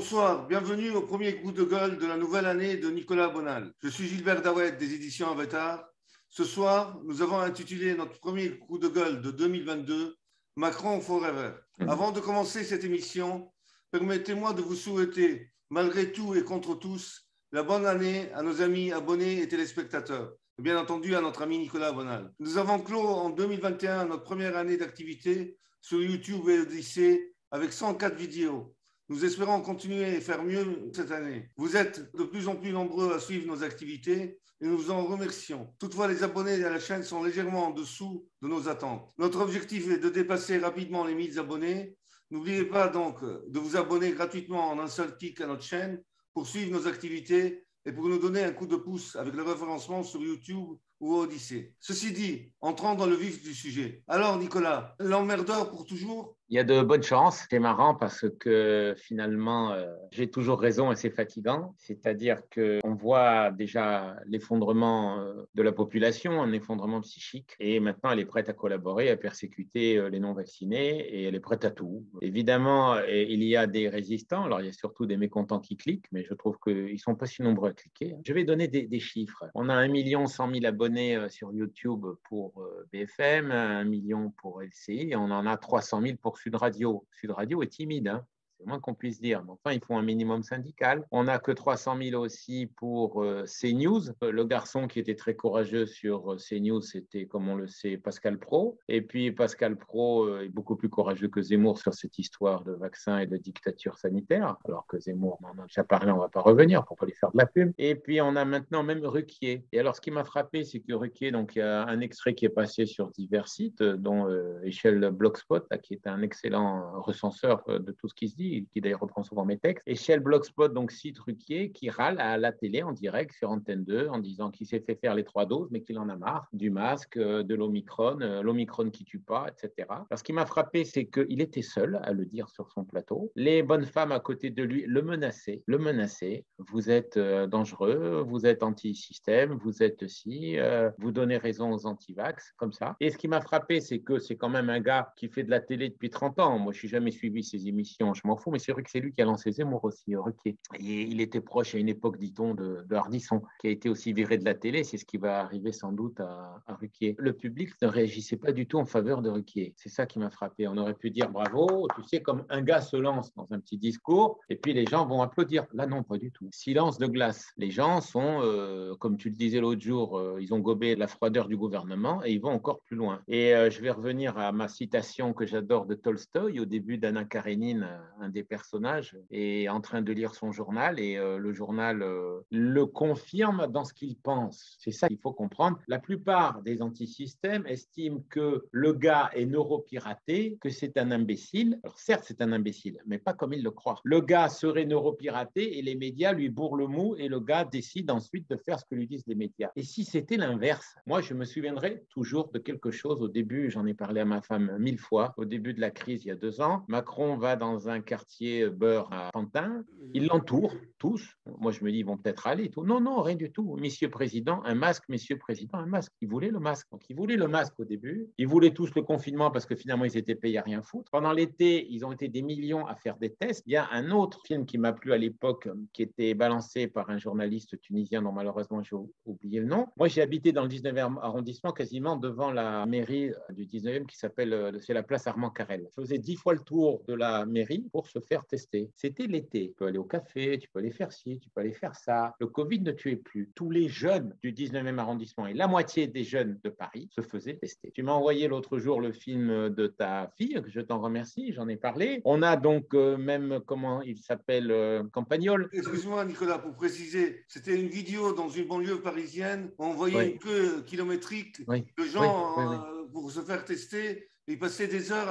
Bonsoir, bienvenue au premier coup de gueule de la nouvelle année de Nicolas Bonal. Je suis Gilbert Daouet des éditions Avatar. Ce soir, nous avons intitulé notre premier coup de gueule de 2022 Macron Forever. Avant de commencer cette émission, permettez-moi de vous souhaiter, malgré tout et contre tous, la bonne année à nos amis abonnés et téléspectateurs. Et bien entendu à notre ami Nicolas Bonal. Nous avons clos en 2021 notre première année d'activité sur YouTube et Odyssée avec 104 vidéos. Nous espérons continuer et faire mieux cette année. Vous êtes de plus en plus nombreux à suivre nos activités et nous vous en remercions. Toutefois, les abonnés à la chaîne sont légèrement en dessous de nos attentes. Notre objectif est de dépasser rapidement les 1000 abonnés. N'oubliez pas donc de vous abonner gratuitement en un seul clic à notre chaîne pour suivre nos activités et pour nous donner un coup de pouce avec le référencement sur YouTube ou Odyssée. Ceci dit, entrons dans le vif du sujet. Alors, Nicolas, l'emmerdeur pour toujours ? Il y a de bonnes chances. C'est marrant parce que finalement, j'ai toujours raison et c'est fatigant. C'est-à-dire qu'on voit déjà l'effondrement de la population, un effondrement psychique. Et maintenant, elle est prête à collaborer, à persécuter les non-vaccinés et elle est prête à tout. Évidemment, il y a des résistants. Alors, il y a surtout des mécontents qui cliquent, mais je trouve qu'ils ne sont pas si nombreux à cliquer. Je vais donner des chiffres. On a 1 100 000 abonnés sur YouTube pour BFM, 1 million pour LCI et on en a 300 000 pour Sud Radio. Sud Radio est timide, hein. C'est moins qu'on puisse dire. Mais enfin, il faut un minimum syndical. On n'a que 300 000 aussi pour CNews. Le garçon qui était très courageux sur CNews, c'était, comme on le sait, Pascal Praud. Et puis, Pascal Praud est beaucoup plus courageux que Zemmour sur cette histoire de vaccin et de dictature sanitaire, alors que Zemmour, on en a déjà parlé, on ne va pas revenir pour ne pas lui faire de la pub. Et puis, on a maintenant même Ruquier. Et alors, ce qui m'a frappé, c'est que Ruquier, donc, il y a un extrait qui est passé sur divers sites, dont Échelle Blogspot, là, qui est un excellent recenseur de tout ce qui se dit, qui d'ailleurs reprend souvent mes textes. Et Shell Blogspot, donc cite Ruquier, qui râle à la télé en direct sur Antenne 2 en disant qu'il s'est fait faire les 3 doses, mais qu'il en a marre du masque, de l'Omicron, l'Omicron qui tue pas, etc. Alors, ce qui m'a frappé, c'est qu'il était seul à le dire sur son plateau. Les bonnes femmes à côté de lui le menaçaient. Vous êtes dangereux, vous êtes anti-système, vous êtes ci, vous donnez raison aux anti-vax, comme ça. Et ce qui m'a frappé, c'est que c'est quand même un gars qui fait de la télé depuis 30 ans. Moi, je n'ai jamais suivi ses émissions, je m'en fous, mais c'est vrai que c'est lui qui a lancé Zemmour aussi, Ruquier. Et il était proche à une époque, dit-on, de Hardisson, qui a été aussi viré de la télé. C'est ce qui va arriver sans doute à Ruquier. Le public ne réagissait pas du tout en faveur de Ruquier. C'est ça qui m'a frappé. On aurait pu dire bravo, tu sais, comme un gars se lance dans un petit discours, et puis les gens vont applaudir. Là, non, pas du tout. Silence de glace. Les gens sont, comme tu le disais l'autre jour, ils ont gobé la froideur du gouvernement et ils vont encore plus loin. Et je vais revenir à ma citation que j'adore de Tolstoï, au début d'Anna Karénine, un des personnages est en train de lire son journal et le journal le confirme dans ce qu'il pense. C'est ça qu'il faut comprendre. La plupart des antisystèmes estiment que le gars est neuropiraté, que c'est un imbécile. Alors certes, c'est un imbécile, mais pas comme il le croit. Le gars serait neuropiraté et les médias lui bourrent le mou et le gars décide ensuite de faire ce que lui disent les médias. Et si c'était l'inverse? Moi, je me souviendrai toujours de quelque chose au début, j'en ai parlé à ma femme 1000 fois, au début de la crise il y a 2 ans. Macron va dans un quartier beurre à Pantin, ils l'entourent tous. Moi, je me dis, ils vont peut-être aller. Tout. Non, non, rien du tout. Monsieur Président, un masque, Monsieur Président, un masque. Ils voulaient le masque. Donc, ils voulaient le masque au début. Ils voulaient tous le confinement parce que finalement, ils étaient payés à rien foutre. Pendant l'été, ils ont été des millions à faire des tests. Il y a un autre film qui m'a plu à l'époque, qui était balancé par un journaliste tunisien dont malheureusement j'ai oublié le nom. Moi, j'ai habité dans le 19e arrondissement, quasiment devant la mairie du 19e qui s'appelle, c'est la place Armand Carrel. Je faisais 10 fois le tour de la mairie pour se faire tester. C'était l'été. Tu peux aller au café, tu peux aller faire ci, tu peux aller faire ça. Le Covid ne tuait plus. Tous les jeunes du 19e arrondissement et la moitié des jeunes de Paris se faisaient tester. Tu m'as envoyé l'autre jour le film de ta fille, je t'en remercie, j'en ai parlé. On a donc même, comment il s'appelle, Campagnol. Excuse-moi, Nicolas, pour préciser, c'était une vidéo dans une banlieue parisienne. On voyait Oui. une queue kilométrique Oui, de oui, gens oui, oui. pour se faire tester. Ils passaient des heures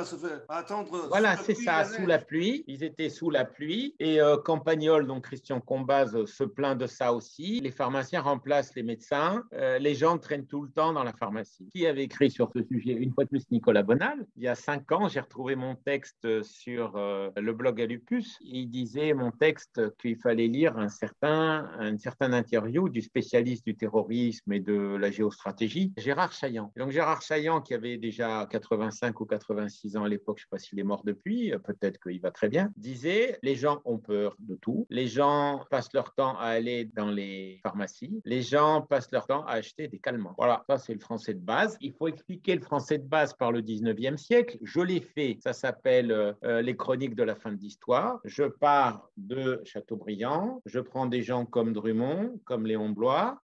à attendre sous Voilà, la c'est pluie et ça, la sous la neige. pluie. Ils étaient sous la pluie. Et Campagnol, donc Christian Combaz, se plaint de ça aussi. Les pharmaciens remplacent les médecins. Les gens traînent tout le temps dans la pharmacie. Qui avait écrit sur ce sujet? Une fois de plus, Nicolas Bonal. Il y a 5 ans, j'ai retrouvé mon texte sur le blog Alupus. Il disait, mon texte, qu'il fallait lire une certaine interview du spécialiste du terrorisme et de la géostratégie, Gérard Chaillan. Et donc Gérard Chaillan, qui avait déjà 87 85 ou 86 ans à l'époque, je ne sais pas s'il est mort depuis, peut-être qu'il va très bien, disait les gens ont peur de tout, les gens passent leur temps à aller dans les pharmacies, les gens passent leur temps à acheter des calmants. Voilà, ça c'est le français de base. Il faut expliquer le français de base par le 19e siècle. Je l'ai fait, ça s'appelle les chroniques de la fin de l'histoire. Je pars de Chateaubriand, je prends des gens comme Drummond, comme Léon Bloy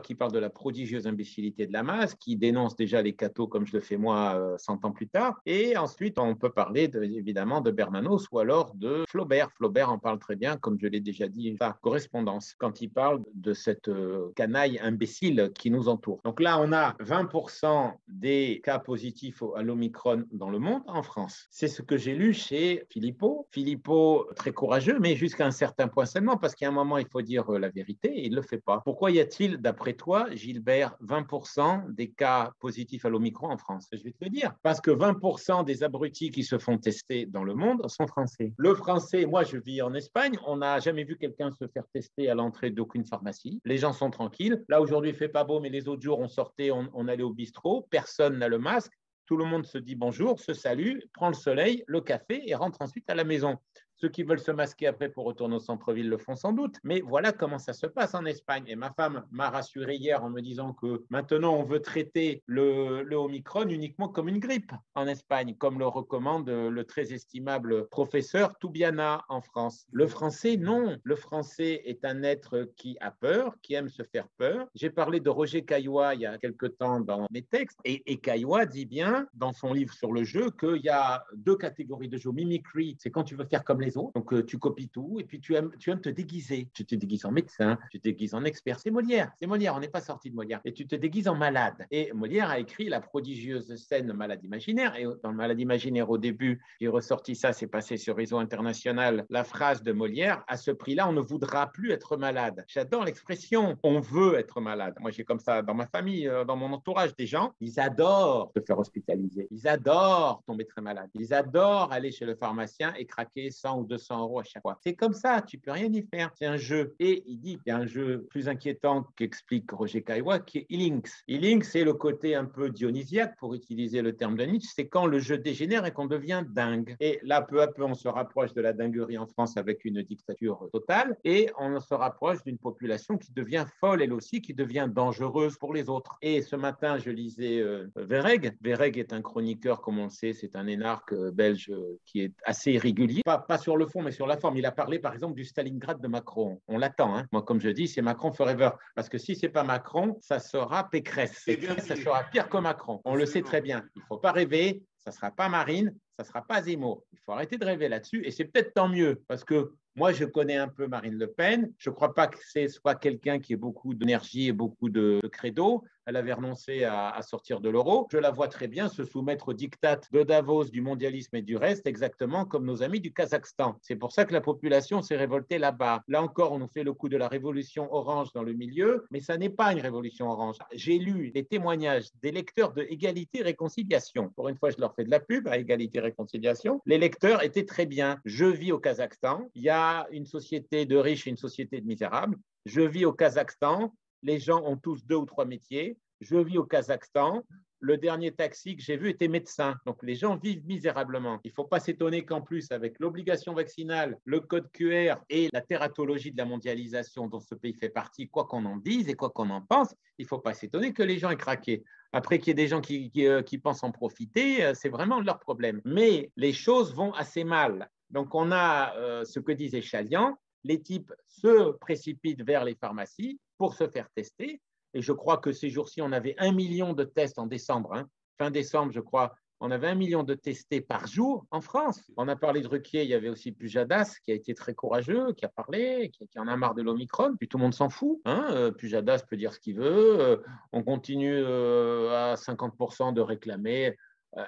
qui parle de la prodigieuse imbécilité de la masse, qui dénonce déjà les cathos comme je le fais moi 100 ans plus tard. Et ensuite, on peut parler évidemment de Bernanos ou alors de Flaubert. Flaubert en parle très bien, comme je l'ai déjà dit par correspondance, quand il parle de cette canaille imbécile qui nous entoure. Donc là, on a 20% des cas positifs à l'Omicron dans le monde en France. C'est ce que j'ai lu chez Philippot. Philippot, très courageux, mais jusqu'à un certain point seulement, parce qu'à un moment, il faut dire la vérité, et il ne le fait pas. Pourquoi y a-t-il, d'après toi, Gilbert, 20% des cas positifs à l'Omicron en France? Je vais te le dire. Parce que 20% des abrutis qui se font tester dans le monde sont français. Le français, moi, je vis en Espagne, on n'a jamais vu quelqu'un se faire tester à l'entrée d'aucune pharmacie. Les gens sont tranquilles. Là, aujourd'hui, il ne fait pas beau, mais les autres jours, on sortait, on allait au bistrot, personne n'a le masque. Tout le monde se dit bonjour, se salue, prend le soleil, le café et rentre ensuite à la maison. Ceux qui veulent se masquer après pour retourner au centre-ville le font sans doute. Mais voilà comment ça se passe en Espagne. Et ma femme m'a rassuré hier en me disant que maintenant, on veut traiter le Omicron uniquement comme une grippe en Espagne, comme le recommande le très estimable professeur Toubiana en France. Le français, non. Le français est un être qui a peur, qui aime se faire peur. J'ai parlé de Roger Caillois il y a quelque temps dans mes textes. Et Caillois dit bien dans son livre sur le jeu qu'il y a deux catégories de jeux. Mimicry, c'est quand tu veux faire comme les autres. Donc, tu copies tout et puis tu aimes te déguiser. Tu te déguises en médecin, tu te déguises en expert. C'est Molière, on n'est pas sorti de Molière. Et tu te déguises en malade. Et Molière a écrit la prodigieuse scène Malade imaginaire. Et dans le Malade imaginaire, au début, j'ai ressorti ça, c'est passé sur Réseau International, la phrase de Molière, à ce prix-là, on ne voudra plus être malade. J'adore l'expression, on veut être malade. Moi, j'ai comme ça dans ma famille, dans mon entourage, des gens, ils adorent se faire hospitaliser. Ils adorent tomber très malade. Ils adorent aller chez le pharmacien et craquer 100 ou 200 euros à chaque fois. C'est comme ça, tu peux rien y faire. C'est un jeu. Et il dit qu'il y a un jeu plus inquiétant qu'explique Roger Caillois, qui est e-links. E-links, c'est le côté un peu dionysiaque, pour utiliser le terme de Nietzsche, c'est quand le jeu dégénère et qu'on devient dingue. Et là, peu à peu, on se rapproche de la dinguerie en France avec une dictature totale et on se rapproche d'une population qui devient folle, elle aussi, qui devient dangereuse pour les autres. Et ce matin, je lisais Verreg. Verreg est un chroniqueur, comme on le sait, c'est un énarque belge qui est assez irrégulier. Pas sur le fond, mais sur la forme. Il a parlé, par exemple, du Stalingrad de Macron. On l'attend. Hein. Moi, comme je dis, c'est Macron forever. Parce que si ce n'est pas Macron, ça sera Pécresse. Pécresse, ça sera pire que Macron. On le sait très bien. Il ne faut pas rêver. Ça ne sera pas Marine, ça ne sera pas Zemmour. Il faut arrêter de rêver là-dessus. Et c'est peut-être tant mieux, parce que moi, je connais un peu Marine Le Pen. Je ne crois pas que ce soit quelqu'un qui ait beaucoup d'énergie et beaucoup de credo. Elle avait renoncé à sortir de l'euro. Je la vois très bien se soumettre au diktat de Davos, du mondialisme et du reste, exactement comme nos amis du Kazakhstan. C'est pour ça que la population s'est révoltée là-bas. Là encore, on nous fait le coup de la révolution orange dans le milieu, mais ça n'est pas une révolution orange. J'ai lu les témoignages des lecteurs de Égalité Réconciliation. Pour une fois, je leur fais de la pub à Égalité Réconciliation. Les lecteurs étaient très bien. Je vis au Kazakhstan. Il y a une société de riches et une société de misérables. Je vis au Kazakhstan. Les gens ont tous 2 ou 3 métiers. Je vis au Kazakhstan. Le dernier taxi que j'ai vu était médecin. Donc, les gens vivent misérablement. Il ne faut pas s'étonner qu'en plus, avec l'obligation vaccinale, le code QR et la tératologie de la mondialisation dont ce pays fait partie, quoi qu'on en dise et quoi qu'on en pense, il ne faut pas s'étonner que les gens aient craqué. Après qu'il y ait des gens qui pensent en profiter, c'est vraiment leur problème. Mais les choses vont assez mal. Donc, on a ce que disait Chalian, les types se précipitent vers les pharmacies pour se faire tester. Et je crois que ces jours-ci, on avait 1 million de tests en décembre. Hein. Fin décembre, je crois, on avait 1 million de testés par jour en France. On a parlé de Ruquier, il y avait aussi Pujadas qui a été très courageux, qui a parlé, qui en a marre de l'Omicron. Puis tout le monde s'en fout. Hein. Pujadas peut dire ce qu'il veut. On continue à 50% de réclamer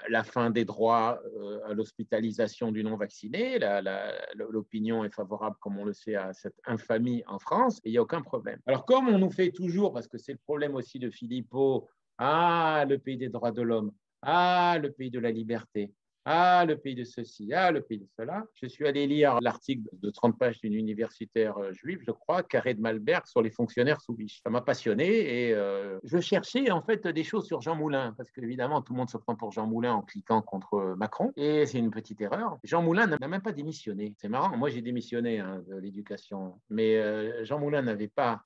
la fin des droits à l'hospitalisation du non-vacciné. L'opinion est favorable, comme on le sait, à cette infamie en France, et il n'y a aucun problème. Alors, comme on nous fait toujours, parce que c'est le problème aussi de Philippot, le pays des droits de l'homme, le pays de la liberté. Ah, le pays de ceci, ah, le pays de cela. Je suis allé lire l'article de 30 pages d'une universitaire juive, je crois, Carré de Malberg, sur les fonctionnaires sous Vichy. Ça m'a passionné et je cherchais en fait des choses sur Jean Moulin, parce qu'évidemment, tout le monde se prend pour Jean Moulin en cliquant contre Macron, et c'est une petite erreur. Jean Moulin n'a même pas démissionné. C'est marrant, moi j'ai démissionné de l'éducation, mais Jean Moulin n'avait pas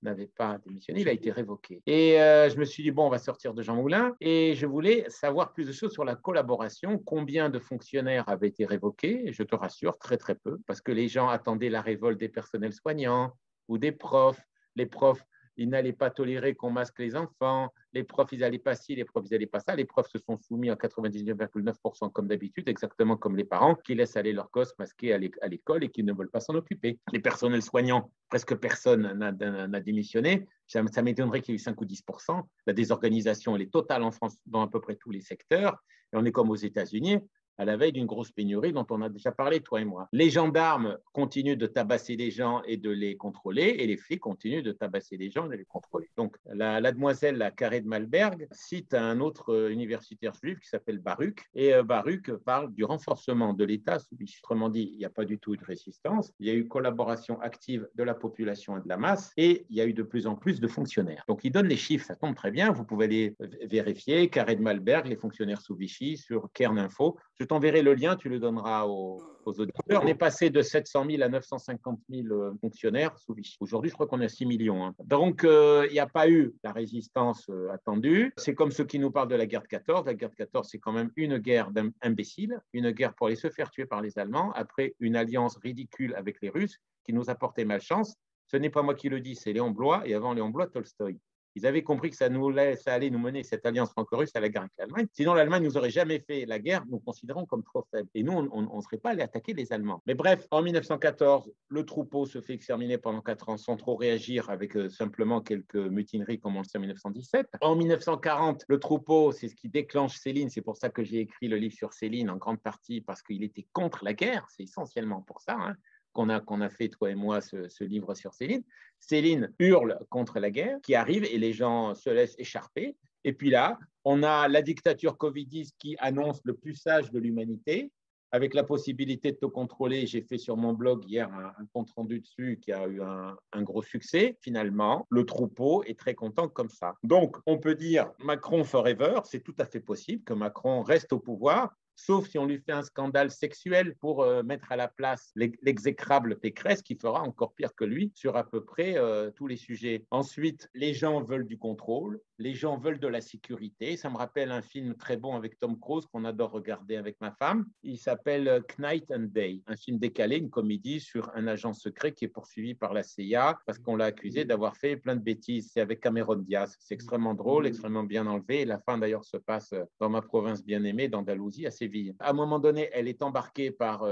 démissionné, il a été révoqué. Et je me suis dit, bon, on va sortir de Jean Moulin, et je voulais savoir plus de choses sur la collaboration, combien de fonctionnaires avaient été révoqués, et je te rassure, très très peu, parce que les gens attendaient la révolte des personnels soignants ou des profs. Les profs, ils n'allaient pas tolérer qu'on masque les enfants. Les profs, ils n'allaient pas ci, les profs, ils n'allaient pas ça. Les profs se sont soumis à 99,9% comme d'habitude, exactement comme les parents qui laissent aller leurs gosses masqués à l'école et qui ne veulent pas s'en occuper. Les personnels soignants, presque personne n'a démissionné. Ça m'étonnerait qu'il y ait eu 5 ou 10%. La désorganisation, elle est totale en France dans à peu près tous les secteurs. Et on est comme aux États-Unis, à la veille d'une grosse pénurie dont on a déjà parlé, toi et moi. Les gendarmes continuent de tabasser les gens et de les contrôler, et les flics continuent de tabasser les gens et de les contrôler. Donc, la demoiselle, la Carré de Malberg, cite un autre universitaire juif qui s'appelle Baruch, et Baruch parle du renforcement de l'État sous Vichy. Autrement dit, il n'y a pas du tout eu de résistance, il y a eu collaboration active de la population et de la masse, et il y a eu de plus en plus de fonctionnaires. Donc, il donne les chiffres, ça tombe très bien, vous pouvez les vérifier, Carré de Malberg, les fonctionnaires sous Vichy, sur Kern Info. Je t'enverrai le lien, tu le donneras aux auditeurs. On est passé de 700 000 à 950 000 fonctionnaires sous Vichy. Aujourd'hui, je crois qu'on est à 6 millions. Hein. Donc, il n'y a pas eu la résistance attendue. C'est comme ceux qui nous parlent de la guerre de 14. La guerre de 14, c'est quand même une guerre d'imbéciles, une guerre pour aller se faire tuer par les Allemands, après une alliance ridicule avec les Russes qui nous a porté malchance. Ce n'est pas moi qui le dis, c'est Léon Bloy, et avant Léon Bloy, Tolstoï. Ils avaient compris que ça allait nous mener, cette alliance franco-russe, à la guerre avec l'Allemagne. Sinon, l'Allemagne ne nous aurait jamais fait la guerre, nous considérons comme trop faibles. Et nous, on ne serait pas allé attaquer les Allemands. Mais bref, en 1914, le troupeau se fait exterminer pendant 4 ans sans trop réagir, avec simplement quelques mutineries, comme on le sait en 1917. En 1940, le troupeau, c'est ce qui déclenche Céline. C'est pour ça que j'ai écrit le livre sur Céline, en grande partie parce qu'il était contre la guerre. C'est essentiellement pour ça. Hein. Qu'on a fait, toi et moi, ce livre sur Céline. Céline hurle contre la guerre qui arrive et les gens se laissent écharper. Et puis là, on a la dictature covidiste qui annonce le plus sage de l'humanité, avec la possibilité de te contrôler. J'ai fait sur mon blog hier un compte-rendu dessus qui a eu un gros succès. Finalement, le troupeau est très content comme ça. Donc, on peut dire Macron forever, c'est tout à fait possible que Macron reste au pouvoir, sauf si on lui fait un scandale sexuel pour mettre à la place l'exécrable Pécresse, qui fera encore pire que lui sur à peu près tous les sujets. Ensuite, les gens veulent du contrôle, les gens veulent de la sécurité. Ça me rappelle un film très bon avec Tom Cruise qu'on adore regarder avec ma femme. Il s'appelle Knight and Day, un film décalé, une comédie sur un agent secret qui est poursuivi par la CIA parce qu'on l'a accusé d'avoir fait plein de bêtises. C'est avec Cameron Diaz. C'est extrêmement drôle, extrêmement bien enlevé. Et la fin, d'ailleurs, se passe dans ma province bien-aimée, d'Andalousie, à Séville. À un moment donné, elle est embarquée par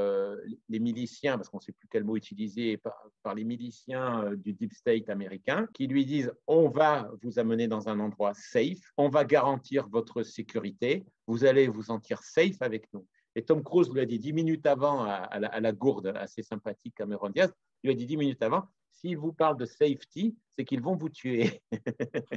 les miliciens, parce qu'on ne sait plus quel mot utiliser, par les miliciens du Deep State américain, qui lui disent « On va vous amener dans un endroit safe, on va garantir votre sécurité, vous allez vous sentir safe avec nous ». Et Tom Cruise lui a dit 10 minutes avant à la gourde assez sympathique Cameron Diaz, lui a dit 10 minutes avant, s'ils vous parlent de safety, c'est qu'ils vont vous tuer.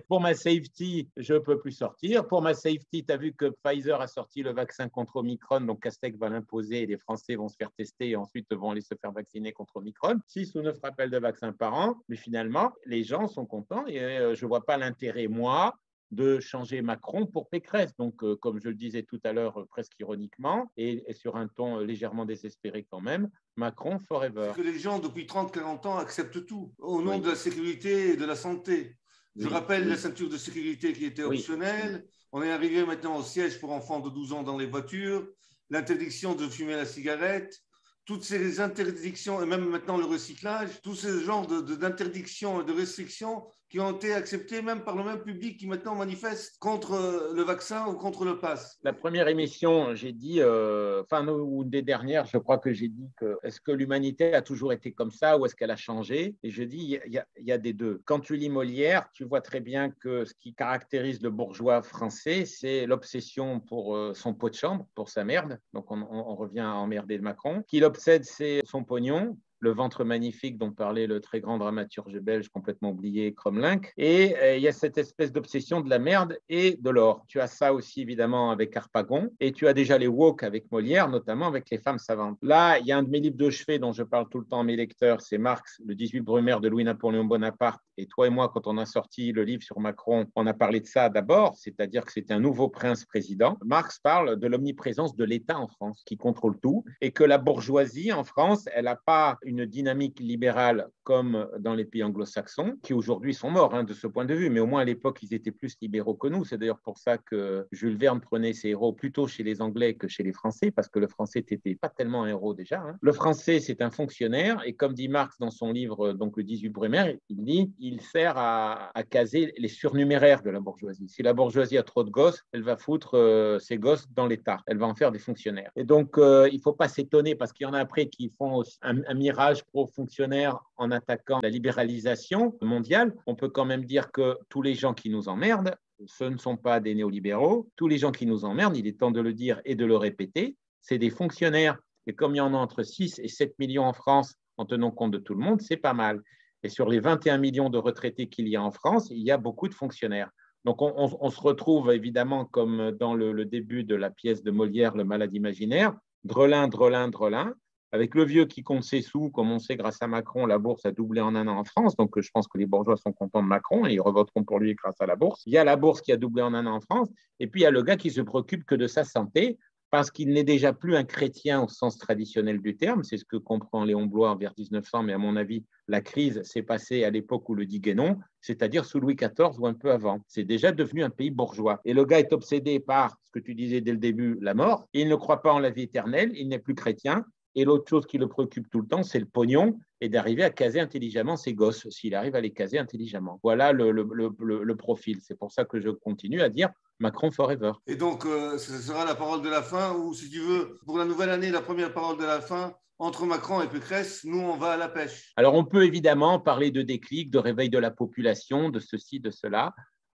Pour ma safety, je ne peux plus sortir. Pour ma safety, tu as vu que Pfizer a sorti le vaccin contre Omicron, donc Castex va l'imposer et les Français vont se faire tester et ensuite vont aller se faire vacciner contre Omicron. 6 ou 9 rappels de vaccins par an, mais finalement, les gens sont contents et je ne vois pas l'intérêt, moi, de changer Macron pour Pécresse. Donc, comme je le disais tout à l'heure, presque ironiquement, et sur un ton légèrement désespéré quand même, Macron forever. C'est que les gens, depuis 30-40 ans, acceptent tout au nom de la sécurité et de la santé. Je rappelle la ceinture de sécurité qui était optionnelle. On est arrivé maintenant au siège pour enfants de 12 ans dans les voitures, l'interdiction de fumer la cigarette, toutes ces interdictions, et même maintenant le recyclage, tous ces genres d'interdictions et de restrictions qui ont été acceptées même par le même public qui maintenant manifeste contre le vaccin ou contre le pass. La première émission, j'ai dit, ou des dernières, je crois que j'ai dit que est-ce que l'humanité a toujours été comme ça ou est-ce qu'elle a changé? Et je dis, il y a des deux. Quand tu lis Molière, tu vois très bien que ce qui caractérise le bourgeois français, c'est l'obsession pour son pot de chambre, pour sa merde. Donc on revient à emmerder Macron. Ce qui l'obsède, c'est son pognon. Le ventre magnifique dont parlait le très grand dramaturge belge complètement oublié, Cromlink. Et il y a cette espèce d'obsession de la merde et de l'or. Tu as ça aussi évidemment avec Harpagon et tu as déjà les woke avec Molière, notamment avec les femmes savantes. Là, il y a un de mes livres de chevet dont je parle tout le temps à mes lecteurs, c'est Marx, le 18 Brumaire de Louis-Napoléon Bonaparte. Et toi et moi, quand on a sorti le livre sur Macron, on a parlé de ça d'abord, c'est-à-dire que c'est un nouveau prince président. Marx parle de l'omniprésence de l'État en France qui contrôle tout et que la bourgeoisie en France, elle n'a pas une dynamique libérale comme dans les pays anglo-saxons, qui aujourd'hui sont morts de ce point de vue, mais au moins à l'époque, ils étaient plus libéraux que nous. C'est d'ailleurs pour ça que Jules Verne prenait ses héros plutôt chez les Anglais que chez les Français, parce que le Français n'était pas tellement un héros déjà. Le Français, c'est un fonctionnaire, et comme dit Marx dans son livre, donc le 18 Brumaire, il dit il sert à caser les surnuméraires de la bourgeoisie. Si la bourgeoisie a trop de gosses, elle va foutre ses gosses dans l'État. Elle va en faire des fonctionnaires. Et donc, il ne faut pas s'étonner, parce qu'il y en a après qui font un mirage pro-fonctionnaire en attaquant la libéralisation mondiale. On peut quand même dire que tous les gens qui nous emmerdent, ce ne sont pas des néolibéraux. Tous les gens qui nous emmerdent, il est temps de le dire et de le répéter, c'est des fonctionnaires. Et comme il y en a entre 6 et 7 millions en France, en tenant compte de tout le monde, c'est pas mal. Et sur les 21 millions de retraités qu'il y a en France, il y a beaucoup de fonctionnaires. Donc, on se retrouve évidemment comme dans le début de la pièce de Molière, Le Malade imaginaire, Drelin, Drelin, Drelin, avec le vieux qui compte ses sous. Comme on sait, grâce à Macron, la bourse a doublé en un an en France. Donc, je pense que les bourgeois sont contents de Macron et ils revoteront pour lui grâce à la bourse. Il y a la bourse qui a doublé en un an en France. Et puis, il y a le gars qui se préoccupe que de sa santé parce qu'il n'est déjà plus un chrétien au sens traditionnel du terme. C'est ce que comprend Léon Bloy vers 1900. Mais à mon avis, la crise s'est passée à l'époque où le dit Guénon, c'est-à-dire sous Louis XIV ou un peu avant. C'est déjà devenu un pays bourgeois. Et le gars est obsédé par ce que tu disais dès le début, la mort. Il ne croit pas en la vie éternelle. Il n'est plus chrétien. Et l'autre chose qui le préoccupe tout le temps, c'est le pognon et d'arriver à caser intelligemment ses gosses, s'il arrive à les caser intelligemment. Voilà le profil. C'est pour ça que je continue à dire Macron forever. Et donc, ce sera la parole de la fin, ou si tu veux, pour la nouvelle année, la première parole de la fin, entre Macron et Pécresse, nous, on va à la pêche. Alors, on peut évidemment parler de déclic, de réveil de la population, de ceci, de cela.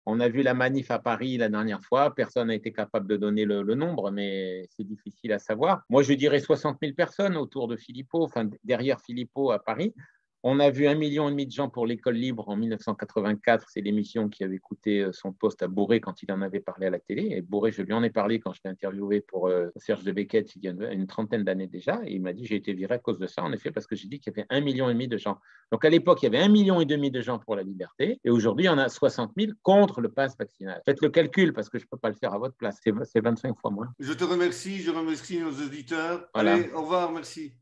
On a vu la manif à Paris la dernière fois. Personne n'a été capable de donner le nombre, mais c'est difficile à savoir. Moi, je dirais 60 000 personnes autour de Philippot, enfin derrière Philippot à Paris. On a vu 1,5 million de gens pour l'école libre en 1984. C'est l'émission qui avait coûté son poste à Bourré quand il en avait parlé à la télé. Et Bourré, je lui en ai parlé quand je l'ai interviewé pour Serge de Beckett il y a une trentaine d'années déjà. Et il m'a dit j'ai été viré à cause de ça, en effet, parce que j'ai dit qu'il y avait 1,5 million de gens. Donc à l'époque, il y avait 1,5 million de gens pour la liberté. Et aujourd'hui, il y en a 60 000 contre le pass vaccinal. Faites le calcul parce que je ne peux pas le faire à votre place. C'est 25 fois moins. Je te remercie, je remercie nos auditeurs. Voilà. Allez, au revoir, merci.